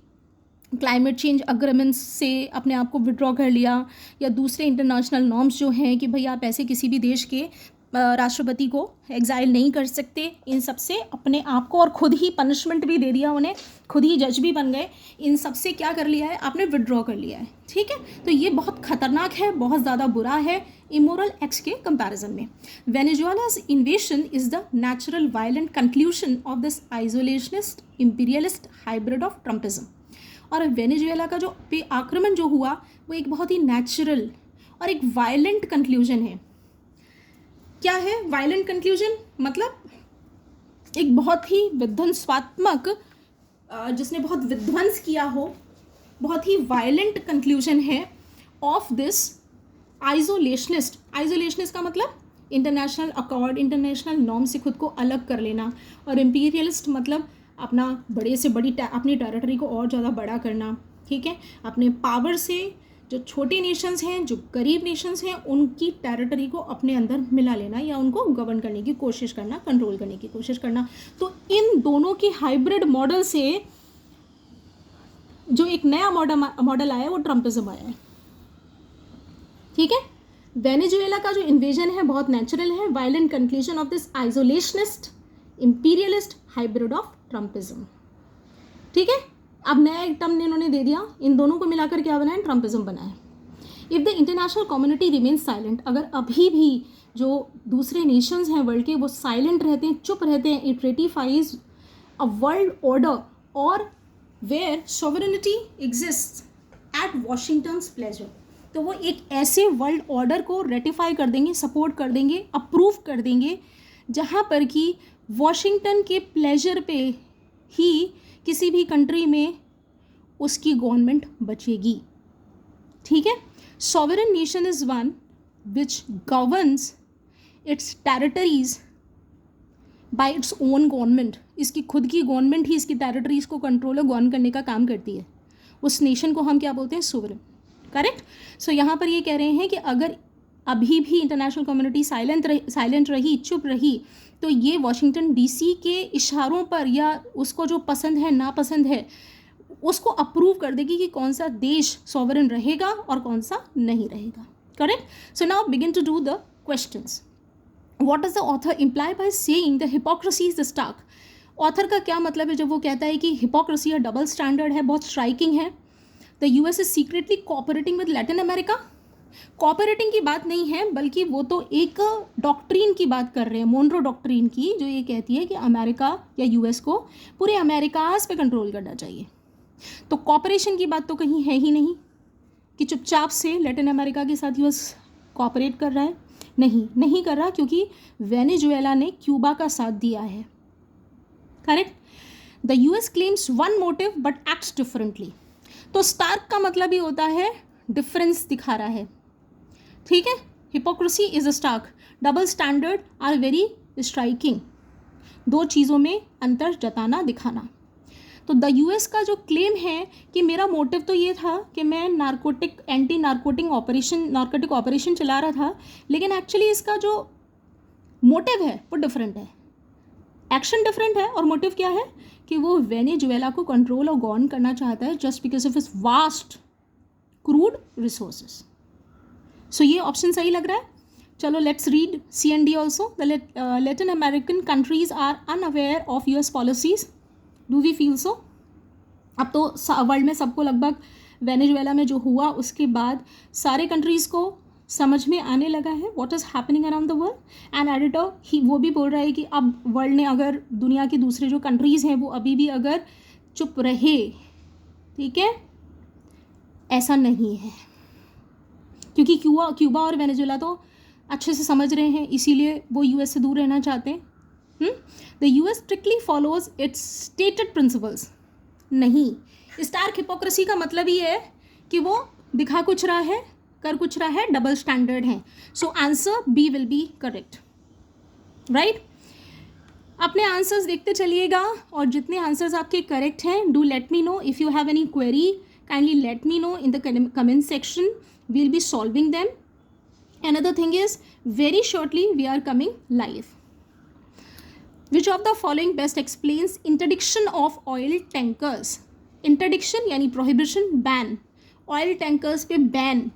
क्लाइमेट चेंज अग्रीमेंट्स से अपने आप को विड्रॉ कर लिया, या दूसरे इंटरनेशनल नॉर्म्स जो हैं कि भाई आप ऐसे किसी भी देश के राष्ट्रपति को एग्जाइल नहीं कर सकते, इन सब से अपने आप को, और खुद ही पनिशमेंट भी दे दिया उन्हें, खुद ही जज भी बन गए, इन सब से क्या कर लिया है आपने, विड्रॉ कर लिया है, ठीक है। तो ये बहुत खतरनाक है, बहुत ज़्यादा बुरा है इमोरल एक्ट्स के कंपैरिजन में। Venezuela's invasion is the natural violent conclusion of this isolationist imperialist hybrid of Trumpism. और वेनेजुएला का जो आक्रमण जो हुआ वो एक बहुत ही नेचुरल और एक वायलेंट कंक्लूजन है। क्या है वायलेंट कंक्लूजन? मतलब एक बहुत ही विध्वंसात्मक, जिसने बहुत विध्वंस किया हो, बहुत ही वायलेंट कंक्लूजन है ऑफ दिस आइसोलेशनिस्ट। आइसोलेशनिस्ट का मतलब इंटरनेशनल अकॉर्ड, इंटरनेशनल नॉर्म से खुद को अलग कर लेना, और इम्पीरियलिस्ट मतलब अपना बड़े से बड़ी अपनी टेरिटरी को और ज़्यादा बड़ा करना, ठीक है, अपने पावर से जो छोटे नेशंस हैं, जो गरीब नेशंस हैं, उनकी टेरिटरी को अपने अंदर मिला लेना या उनको गवर्न करने की कोशिश करना, कंट्रोल करने की कोशिश करना। तो इन दोनों की हाइब्रिड मॉडल से जो एक नया मॉडल आया है वो ट्रम्पिज्म आया है। ठीक है, वेनेजुएला का जो इन्वेजन है बहुत नेचुरल है, violent conclusion of this isolationist imperialist hybrid of Trumpism. ठीक है, अब नया एक टर्म इन्होंने दे दिया, इन दोनों को मिलाकर क्या बनाया, ट्रम्पिज्म बनाया। If the international community remains silent, अगर अभी भी जो दूसरे नेशंस हैं वर्ल्ड के वो साइलेंट रहते हैं, चुप रहते हैं, it ratifies a world order और where sovereignty exist at Washington's pleasure, तो वो एक ऐसे वर्ल्ड ऑर्डर को रेटिफाई कर देंगे, सपोर्ट कर देंगे, अप्रूव कर देंगे जहाँ पर कि वॉशिंगटन के प्लेजर पे ही किसी भी कंट्री में उसकी गवर्नमेंट बचेगी। ठीक है, sovereign nation is one which governs it's territories bye its own government, इसकी खुद की गवर्नमेंट ही इसकी टेरिटरीज को कंट्रोल और गवर्न करने का काम करती है। उस नेशन को हम क्या बोलते हैं, सोवरेन। करेक्ट। सो यहाँ पर ये कह रहे हैं कि अगर अभी भी इंटरनेशनल कम्युनिटी साइलेंट रही, चुप रही, तो ये वॉशिंगटन डीसी के इशारों पर या उसको जो पसंद है नापसंद है उसको अप्रूव कर देगी कि कौन सा देश सॉवरेन रहेगा और कौन सा नहीं रहेगा। Correct. So now begin to do the questions. What does the author imply by saying the hypocrisy is the stark? Author का क्या मतलब है जब वो कहता है कि हिपोक्रेसी या डबल स्टैंडर्ड है, बहुत स्ट्राइकिंग है। The US is secretly cooperating with Latin America. Cooperating की बात नहीं है, बल्कि वो तो एक डॉक्ट्रीन की बात कर रहे हैं, मोनरो डॉक्ट्रीन की, जो ये कहती है कि अमेरिका या यूएस को पूरे अमेरिकाज पे कंट्रोल करना चाहिए। तो कोऑपरेशन की बात तो कहीं है ही नहीं कि चुपचाप से लैटिन अमेरिका के साथ यूएस कोऑपरेट कर रहा है। नहीं कर रहा, क्योंकि वेनेजुएला ने क्यूबा का साथ दिया है। Correct. The US claims one motive but acts differently. तो स्टार्क का मतलब ही होता है डिफरेंस दिखा रहा है। ठीक है, hypocrisy is a stark, double standard are very striking. दो चीज़ों में अंतर जताना, दिखाना। तो द यूएस का जो क्लेम है कि मेरा मोटिव तो ये था कि मैं एंटी नार्कोटिक ऑपरेशन चला रहा था, लेकिन एक्चुअली इसका जो मोटिव है वो डिफरेंट है, एक्शन डिफरेंट है। और मोटिव क्या है कि वो वेनेजुएला को कंट्रोल और गवर्न करना चाहता है just because of its vast crude resources. So ये ऑप्शन सही लग रहा है। चलो let's read C and D also. The Latin American countries are unaware of US policies. Do we feel so? अब तो वर्ल्ड में सबको लगभग वेनेजुएला में जो हुआ उसके बाद सारे कंट्रीज़ को समझ में आने लगा है what is happening around the world. And editor ही वो भी बोल रहा है कि अब वर्ल्ड ने, अगर दुनिया की दूसरे जो कंट्रीज़ हैं वो अभी भी अगर चुप रहे, ठीक है, ऐसा नहीं है, क्योंकि क्यूबा और वेनेजुएला तो अच्छे से समझ रहे हैं, इसीलिए वो यूएस से दूर रहना चाहते हैं। The US strictly follows it's stated principles. नहीं, स्टार्क हिपोक्रेसी का मतलब ही है कि वो दिखा कुछ रहा है, कर कुछ रहा है, डबल स्टैंडर्ड है। So answer B will be correct, right. अपने आंसर्स देखते चलिएगा और जितने आंसर्स आपके करेक्ट हैं, do let me know. If you have any query, kindly let me know in the comment section, we will be solving them. Another thing is, very shortly we are coming live. Which of the following best explains interdiction of oil tankers? Interdiction यानी prohibition, ban. Oil tankers पे ban.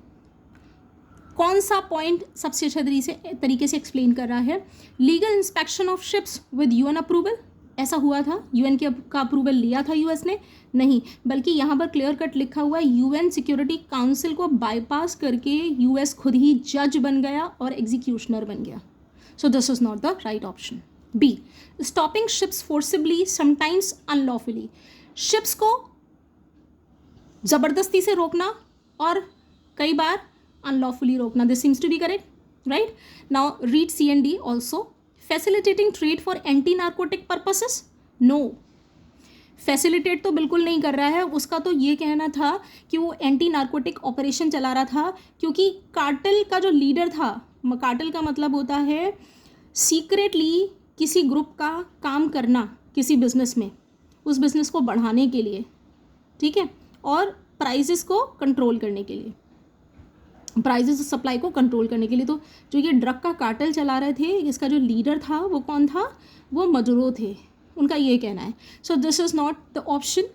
कौन सा point सबसे अच्छे तरीके से explain कर रहा है? Legal inspection of ships with UN approval. ऐसा हुआ था, यूएन का अप्रूवल लिया था यूएस ने? नहीं, बल्कि यहाँ पर क्लियर कट लिखा हुआ है यूएन सिक्योरिटी काउंसिल को बाईपास करके यूएस खुद ही जज बन गया और एग्जीक्यूशनर बन गया। So this is not the right option. B, stopping ships forcibly sometimes unlawfully. Ships को ज़बरदस्ती से रोकना और कई बार अनलॉफुली रोकना, this seems to be correct, right. Now read C and D also. Facilitating trade for anti narcotic purposes? No, facilitate तो बिल्कुल नहीं कर रहा है। उसका तो ये कहना था कि वो एंटी नार्कोटिक ऑपरेशन चला रहा था, क्योंकि कार्टेल का जो लीडर था, कार्टेल का मतलब होता है सीक्रेटली किसी ग्रुप का काम करना किसी बिजनेस में, उस बिजनेस को बढ़ाने के लिए, ठीक है, और प्राइसेस को कंट्रोल करने के लिए। प्राइजेस सप्लाई को कंट्रोल करने के लिए। तो जो ये ड्रग का कार्टेल चला रहे थे, इसका जो लीडर था वो कौन था, वो मडुरो थे, उनका ये कहना है। So this is not the option.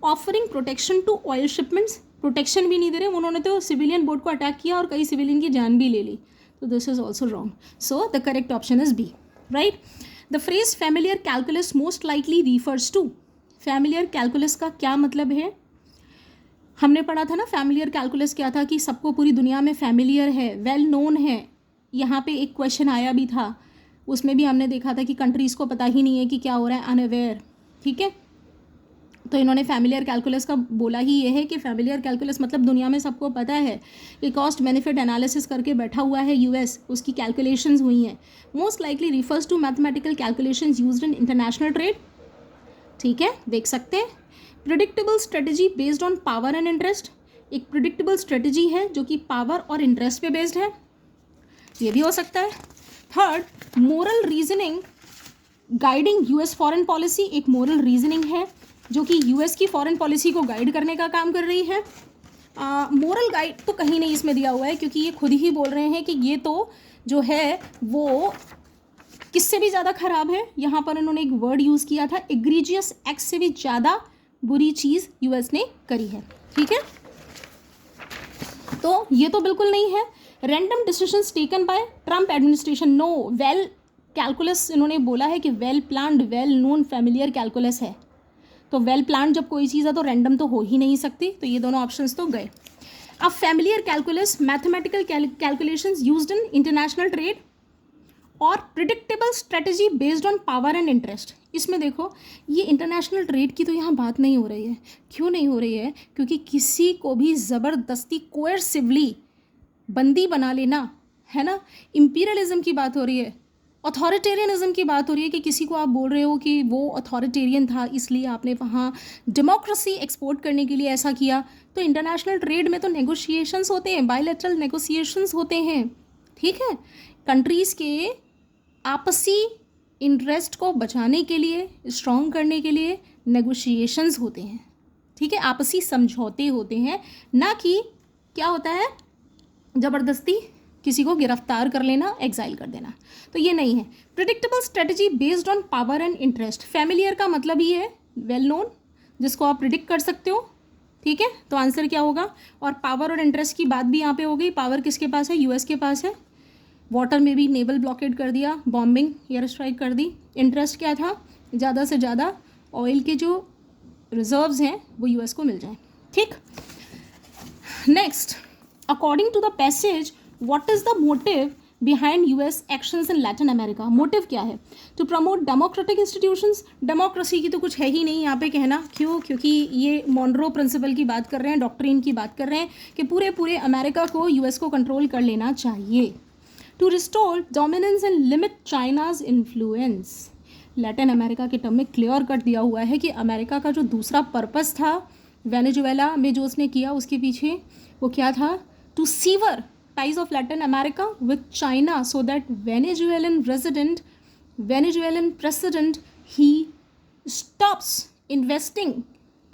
Offering protection to oil shipments, protection भी नहीं दे रहे उन्होंने, तो सिविलियन बोट को अटैक किया और कई सिविलियन की जान भी ले ली। तो this is also wrong. So the correct option is B, right. The phrase familiar calculus most likely refers to, familiar calculus का क्या मतलब है, हमने पढ़ा था ना फैमिलियर कैलकुलस क्या था, कि सबको पूरी दुनिया में फैमिलियर है, वेल नोन है। यहाँ पे एक क्वेश्चन आया भी था, उसमें भी हमने देखा था कि कंट्रीज़ को पता ही नहीं है कि क्या हो रहा है, अनअवेयर, ठीक है। तो इन्होंने फैमिलियर कैलकुलस का बोला ही ये है कि फैमिलियर कैलकुलस मतलब दुनिया में सबको पता है कि कॉस्ट बेनिफिट एनालिसिस करके बैठा हुआ है यूएस, उसकी कैलकुलेशंस हुई हैं। Most likely refers to mathematical calculations used in international trade, ठीक है, देख सकते हैं। Predictable strategy based on power and interest, एक प्रिडिक्टेबल स्ट्रेटजी है जो कि पावर और इंटरेस्ट पे बेस्ड है, ये भी हो सकता है। Third, moral reasoning guiding US foreign policy, एक मोरल रीजनिंग है जो कि यूएस की फॉरेन पॉलिसी को गाइड करने का काम कर रही है। मोरल गाइड तो कहीं नहीं इसमें दिया हुआ है, क्योंकि ये खुद ही बोल रहे हैं कि ये तो जो है वो किससे भी ज़्यादा ख़राब है। यहाँ पर उन्होंने एक वर्ड यूज़ किया था, एग्रीजियस एक्ट से भी ज़्यादा बुरी चीज़ यूएस ने करी है, ठीक है। तो ये तो बिल्कुल नहीं है। Random decisions taken by Trump administration, no. Well calculus इन्होंने बोला है कि well planned, well known familiar calculus है। तो वेल प्लान जब कोई चीज़ है तो रैंडम तो हो ही नहीं सकती, तो ये दोनों ऑप्शंस तो गए। अब familiar calculus mathematical calculations used in international trade और predictable strategy based on power and interest. इसमें देखो ये इंटरनेशनल ट्रेड की तो यहाँ बात नहीं हो रही है। क्यों नहीं हो रही है? क्योंकि किसी को भी ज़बरदस्ती कोएर्सिवली बंदी बना लेना है ना, इंपीरियलिज्म की बात हो रही है, अथॉरिटेरियनिज्म की बात हो रही है कि किसी को आप बोल रहे हो कि वो अथॉरिटेरियन था इसलिए आपने वहाँ डेमोक्रेसी एक्सपोर्ट करने के लिए ऐसा किया। तो इंटरनेशनल ट्रेड में तो नेगोशिएशंस होते हैं, बायलैटरल नेगोशिएशंस होते हैं, ठीक है। कंट्रीज़ के आपसी इंटरेस्ट को बचाने के लिए, स्ट्रॉन्ग करने के लिए नेगोशिएशंस होते हैं, ठीक है, आपसी समझौते होते हैं, ना कि क्या होता है ज़बरदस्ती किसी को गिरफ्तार कर लेना, एग्जाइल कर देना। तो ये नहीं है। Predictable strategy based on power and interest, familiar का मतलब ही है वेल नोन, जिसको आप प्रिडिक्ट कर सकते हो, ठीक है। तो आंसर क्या होगा? और पावर और इंटरेस्ट की बात भी यहाँ पे हो गई। पावर किसके पास है? यूएस के पास है। वाटर में भी नेवल ब्लॉकेड कर दिया, बॉम्बिंग, एयर स्ट्राइक कर दी। इंटरेस्ट क्या था? ज़्यादा से ज़्यादा ऑयल के जो रिजर्व्स हैं वो यूएस को मिल जाए, ठीक। Next, according to the passage what is the motive behind US actions in Latin America? Motive क्या है? To promote democratic institutions, democracy की तो कुछ है ही नहीं यहाँ पे कहना। क्यों? क्योंकि ये मॉनरो प्रिंसिपल की बात कर रहे हैं, डॉक्ट्रिन की बात कर रहे हैं कि पूरे अमेरिका को यूएस को कंट्रोल कर लेना चाहिए। To restore dominance and limit China's influence, Latin America के टर्म में क्लियर कट दिया हुआ है कि अमेरिका का जो दूसरा पर्पस था वेनेजुएला में जो उसने किया, उसके पीछे वो क्या था? To sever ties of Latin America with China so that Venezuelan president he stops investing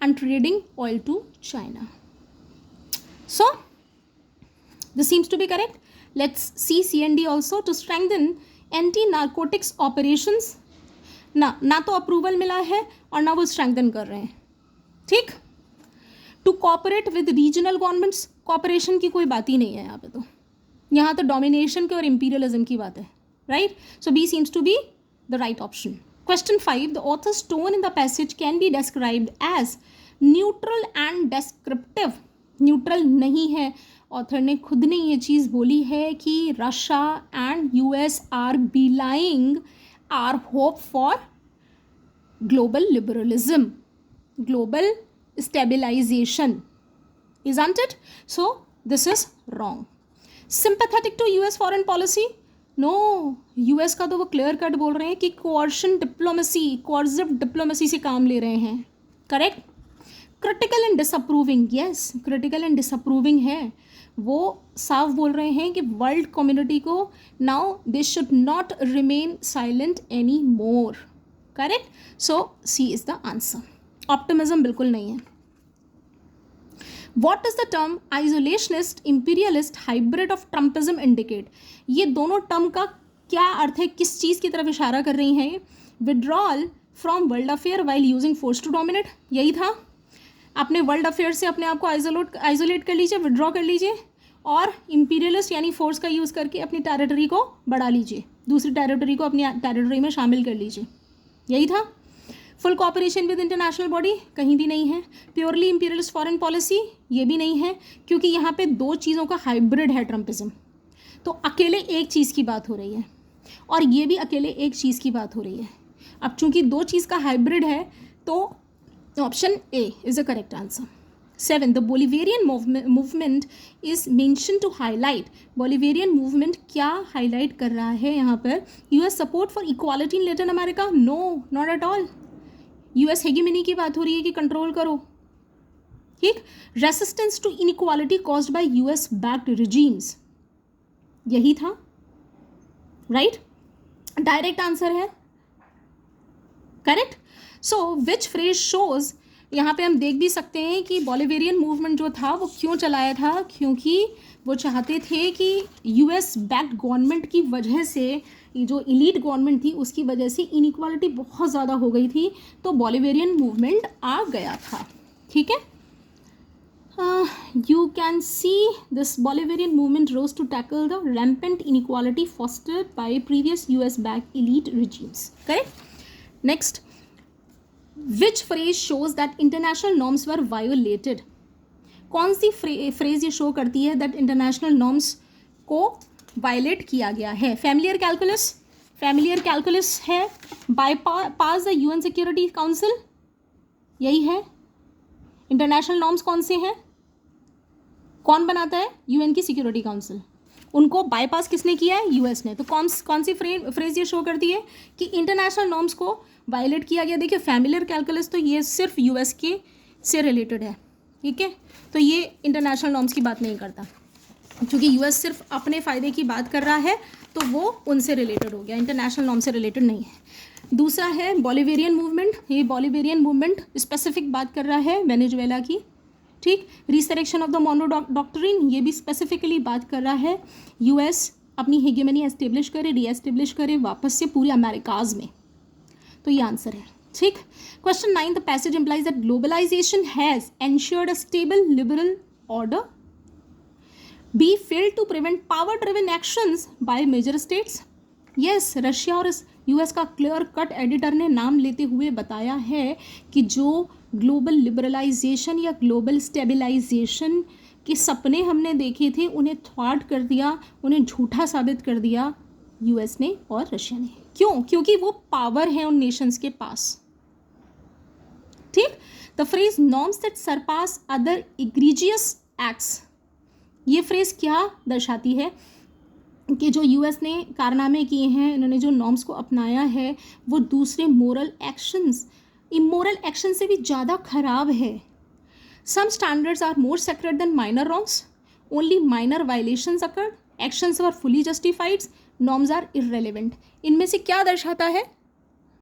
and trading oil to China. So this seems to be correct. Let's see CND also. To strengthen anti-narcotics operations, ना तो approval मिला है और ना वो strengthen कर रहे हैं, ठीक। To cooperate with regional governments, cooperation की कोई बात ही नहीं है यहाँ पे। तो यहाँ तो डोमिनेशन के और इंपीरियलिज्म की बात है, right. So B seems to be the right option. Question 5, the author's tone in the passage can be described as neutral and descriptive. Neutral नहीं है, ऑथर ने खुद ने ये चीज़ बोली है कि Russia and US are belying our hope for global liberalism, global stabilization, isn't it? So this is wrong. Sympathetic to US foreign policy? No, US का तो वो क्लियर कट बोल रहे हैं कि coercion diplomacy, coercive diplomacy से काम ले रहे हैं, correct. Critical and disapproving, yes critical and disapproving है, वो साफ बोल रहे हैं कि वर्ल्ड कम्युनिटी को now they should not remain silent any more, correct. So C is the answer. Optimism बिल्कुल नहीं है। What is the term isolationist imperialist hybrid of Trumpism indicate? ये दोनों टर्म का क्या अर्थ है, किस चीज़ की तरफ इशारा कर रही हैं? Withdrawal from world affair while using force to dominate, यही था। अपने वर्ल्ड अफेयर से अपने आप को आइसोलेट कर लीजिए, विड्रॉ कर लीजिए, और इंपीरियलिस्ट यानी फोर्स का यूज़ करके अपनी टेरिटरी को बढ़ा लीजिए, दूसरी टेरिटरी को अपनी टेरिटरी में शामिल कर लीजिए, यही था। Full cooperation with international body, कहीं भी नहीं है। प्योरली इंपीरियलिस्ट फॉरेन पॉलिसी, ये भी नहीं है, क्योंकि यहाँ पे दो चीज़ों का हाइब्रिड है ट्रम्पिज्म। तो अकेले एक चीज़ की बात हो रही है, और ये भी अकेले एक चीज़ की बात हो रही है। अब चूंकि दो चीज़ का हाइब्रिड है, तो option A is the correct answer. 7. The Bolivarian movement is mention to highlight. Bolivarian movement क्या हाईलाइट कर रहा है यहाँ पर? US support for equality in Latin America? No, not at all. US hegemony की बात हो रही है कि कंट्रोल करो, ठीक। Resistance to inequality caused by US backed regimes, यही था, राइट। डायरेक्ट आंसर है, correct. So which phrase shows, यहाँ पे हम देख भी सकते हैं कि बोलिवेरियन मूवमेंट जो था वो क्यों चलाया था, क्योंकि वो चाहते थे कि यूएस बैक्ड गवर्नमेंट की वजह से, जो इलीट गवर्नमेंट थी उसकी वजह से इनइक्वालिटी बहुत ज़्यादा हो गई थी, तो बोलिवेरियन मूवमेंट आ गया था, ठीक है। You can see this Bolivarian movement rose to tackle the rampant inequality fostered by previous US-backed elite regimes. Correct? Next, which phrase shows that international norms were violated? कौन सी phrase ये show करती है that international norms को violate किया गया है? Familiar calculus, familiar calculus है। bypass the UN Security Council, यही है। इंटरनेशनल नॉर्म्स कौन से हैं, कौन बनाता है? यूएन की सिक्योरिटी काउंसिल। उनको बाईपास किसने किया है? यूएस ने। तो कौन सी फ्रेज ये शो करती है कि इंटरनेशनल नॉर्म्स को वायलेट किया गया? देखिए, फैमिलियर कैलकुलस तो ये सिर्फ यूएस के से रिलेटेड है, ठीक है, तो ये इंटरनेशनल नॉर्म्स की बात नहीं करता, क्योंकि यूएस सिर्फ अपने फ़ायदे की बात कर रहा है, तो वो उनसे रिलेटेड हो गया, इंटरनेशनल नॉर्म से रिलेटेड नहीं है। दूसरा है बोलिवेरियन मूवमेंट। ये बोलिवेरियन मूवमेंट स्पेसिफिक बात कर रहा है वेनेजुएला की, ठीक। Resurrection of the Monroe doctrine, ये भी स्पेसिफिकली बात कर रहा है यूएस अपनी हेगेमनी एस्टेब्लिश करे, रीएस्टेब्लिश करे वापस से पूरी अमेरिकाज में, तो ये आंसर है, ठीक। Question 9, the passage implies that globalisation has ensured a stable liberal order, B failed to prevent power driven actions by major states. Yes, Russia और यूएस का क्लियर कट एडिटर ने नाम लेते हुए बताया है कि जो ग्लोबल लिबरलाइजेशन या ग्लोबल स्टेबलाइजेशन के सपने हमने देखे थे, उन्हें थ्वार्ट कर दिया, उन्हें झूठा साबित कर दिया यूएस ने और रशिया ने। क्यों? क्योंकि वो पावर है उन नेशंस के पास, ठीक। The phrase norms that surpass other egregious acts, ये फ्रेज क्या दर्शाती है कि जो यूएस ने कारनामे किए हैं, इन्होंने जो नॉर्म्स को अपनाया है, वो दूसरे मोरल एक्शंस, इमोरल एक्शन से भी ज़्यादा खराब है। Some standards are more sacred than minor wrongs, only minor violations occurred, actions were fully justified, norms are irrelevant. इनमें से क्या दर्शाता है?